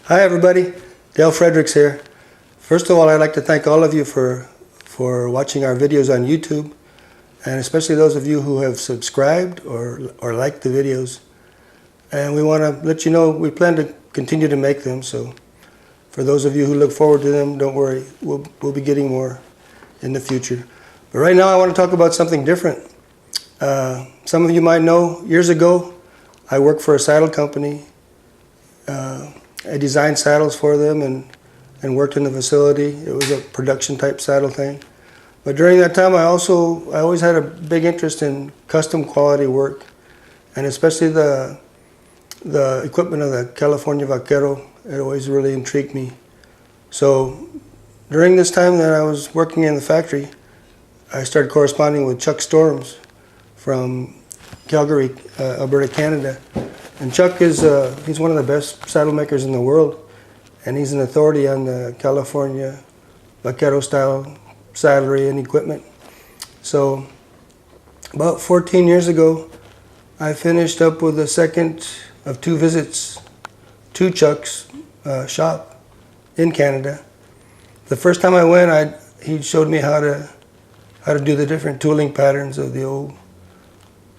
Hi everybody, Dale Fredricks here. First of all, I'd like to thank all of you for watching our videos on YouTube, and especially those of you who have subscribed or liked the videos. And we want to let you know we plan to continue to make them, so for those of you who look forward to them, don't worry, we'll be getting more in the future. But right now I want to talk about something different. Some of you might know, years ago I worked for a saddle company. I designed saddles for them and worked in the facility. It was a production type saddle thing. But during that time I always had a big interest in custom quality work, and especially the equipment of the California vaquero. It always really intrigued me. So during this time that I was working in the factory, I started corresponding with Chuck Storms from Calgary, Alberta, Canada. And Chuck is he's one of the best saddle makers in the world, and he's an authority on the California vaquero style saddlery and equipment. So about 14 years ago, I finished up with the second of two visits to Chuck's shop in Canada. The first time I went, he showed me how to do the different tooling patterns of the old,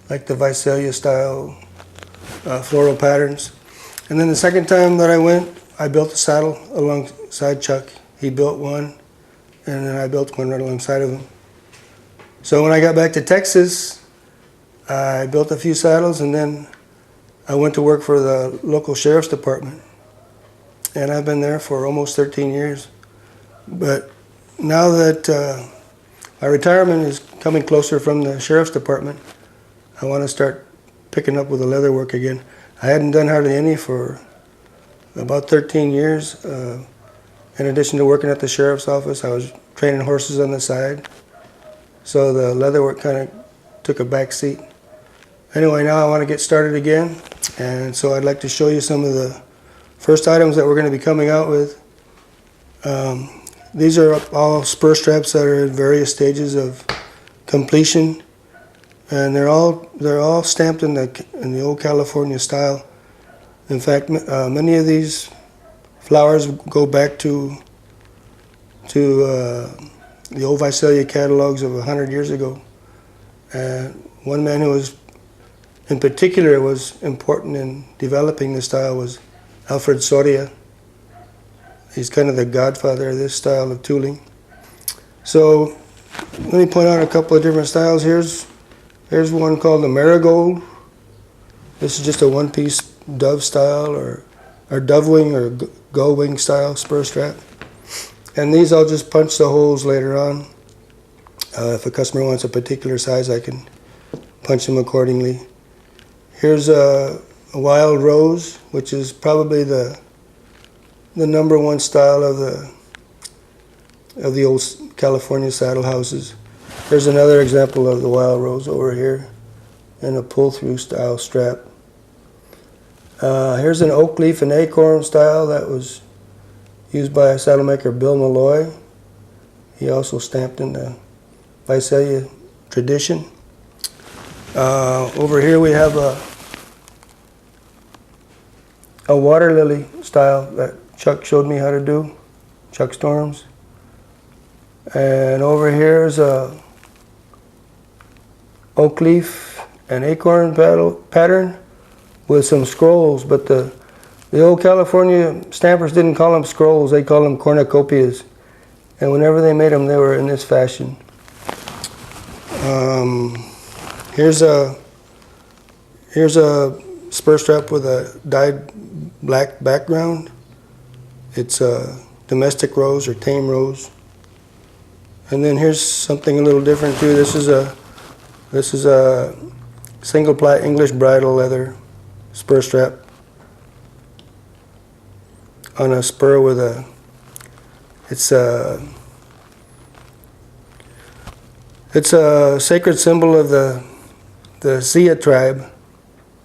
like the Visalia style floral patterns. And then the second time that I went, I built a saddle alongside Chuck. He built one, and then I built one right alongside of him. So when I got back to Texas, I built a few saddles, and then I went to work for the local sheriff's department. And I've been there for almost 13 years. But now that my retirement is coming closer from the sheriff's department, I want to start picking up with the leather work again. I hadn't done hardly any for about 13 years. In addition to working at the sheriff's office, I was training horses on the side. So the leather work kind of took a back seat. Anyway, now I want to get started again. And so I'd like to show you some of the first items that we're going to be coming out with. These are all spur straps that are in various stages of completion. And they're all stamped in the old California style. In fact, many of these flowers go back to the old Visalia catalogs of 100 years ago. And one man who was, in particular, was important in developing this style was Alfred Soria. He's kind of the godfather of this style of tooling. So let me point out a couple of different styles. Here's one called the Marigold. This is just a one-piece dove style or dove wing or gull wing style spur strap. And these I'll just punch the holes later on. If a customer wants a particular size, I can punch them accordingly. Here's a Wild Rose, which is probably the number one style of the old California saddle houses. There's another example of the Wild Rose over here in a pull-through style strap. Here's an oak leaf and acorn style that was used by saddle maker Bill Malloy. He also stamped in the Visalia tradition. Over here we have a water lily style that Chuck showed me how to do, Chuck Storms. And over here is a oak leaf and acorn pattern with some scrolls, but the old California stampers didn't call them scrolls, they called them cornucopias. And whenever they made them, they were in this fashion. Here's a spur strap with a dyed black background. It's a domestic rose or tame rose. And then here's something a little different too. This is a single ply English bridle leather spur strap on a spur with it's a sacred symbol of the Zia tribe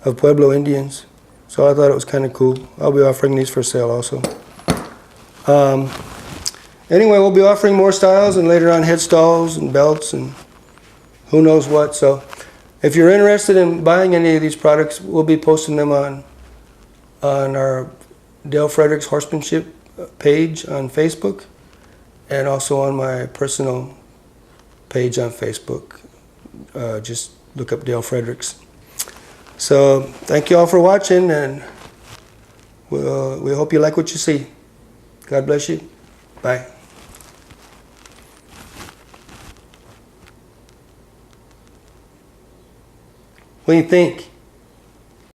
of Pueblo Indians. So I thought it was kind of cool. I'll be offering these for sale also. Anyway, we'll be offering more styles and later on head stalls and belts and who knows what. So if you're interested in buying any of these products, we'll be posting them on our Dale Fredricks Horsemanship page on Facebook, and also on my personal page on Facebook. Just look up Dale Fredricks. So thank you all for watching, and we hope you like what you see. God bless you. Bye. What do you think?